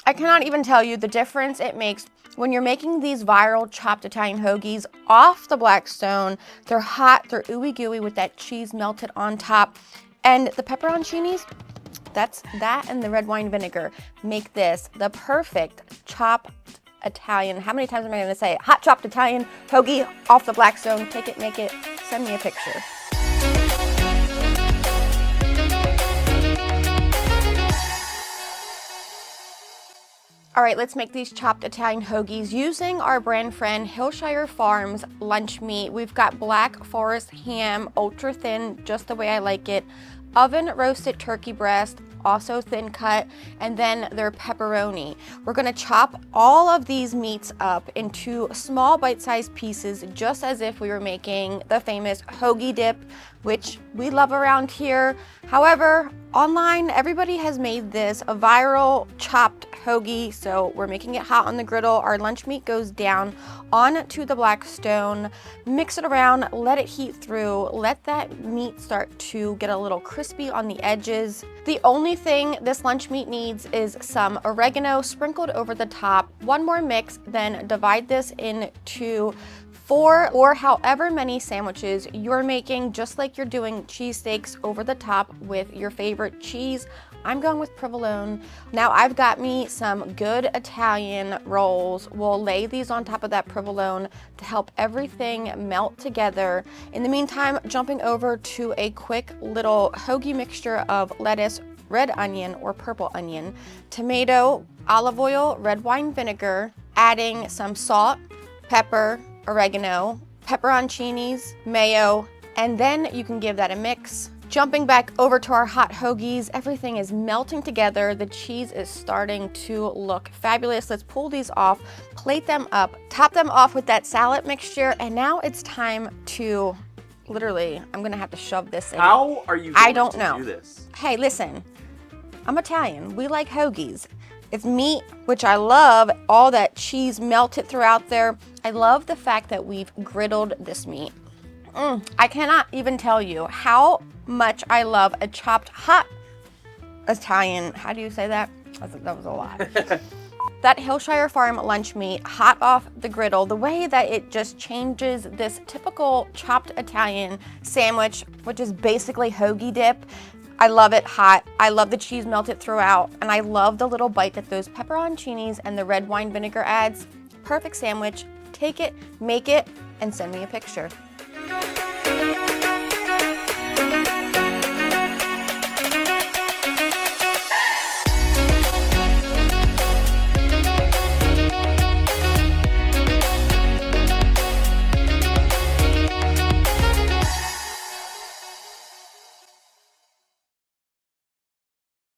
I cannot even tell you the difference it makes when you're making these viral chopped Italian hoagies off the Blackstone. They're hot, they're ooey gooey with that cheese melted on top. And the pepperoncinis, that's that and the red wine vinegar make this the perfect chopped Italian. How many times am I going to say it? Hot chopped Italian hoagie off the Blackstone. Take it, make it, send me a picture. All right, let's make these chopped Italian hoagies using our brand friend Hillshire Farm's lunch meat. We've got Black Forest ham, ultra thin, just the way I like it, oven roasted turkey breast, also thin cut, and then their pepperoni. We're gonna chop all of these meats up into small bite-sized pieces, just as if we were making the famous hoagie dip, which we love around here. However, online, everybody has made this a viral chopped hoagie, so we're making it hot on the griddle. Our lunch meat goes down onto the Blackstone, mix it around, let it heat through, let that meat start to get a little crispy on the edges. The only thing this lunch meat needs is some oregano sprinkled over the top, one more mix, then divide this into 4 or however many sandwiches you're making, just like you're doing cheesesteaks over the top with your favorite cheese. I'm going with provolone. Now I've got me some good Italian rolls. We'll lay these on top of that provolone to help everything melt together. In the meantime, jumping over to a quick little hoagie mixture of lettuce, red onion or purple onion, tomato, olive oil, red wine vinegar, adding some salt, pepper, oregano, pepperoncinis, mayo, and then you can give that a mix. Jumping back over to our hot hoagies, everything is melting together. The cheese is starting to look fabulous. Let's pull these off, plate them up, top them off with that salad mixture, and now it's time to, literally, I'm gonna have to shove this in. How are you going to do this? Hey, listen, I'm Italian. We like hoagies. It's meat, which I love, all that cheese melted throughout there. I love the fact that we've griddled this meat. I cannot even tell you how much I love a chopped hot Italian. How do you say that? That was a lot. That Hillshire Farm lunch meat, hot off the griddle, the way that it just changes this typical chopped Italian sandwich, which is basically hoagie dip. I love it hot. I love the cheese melted throughout, and I love the little bite that those pepperoncinis and the red wine vinegar adds. Perfect sandwich. Take it, make it, and send me a picture.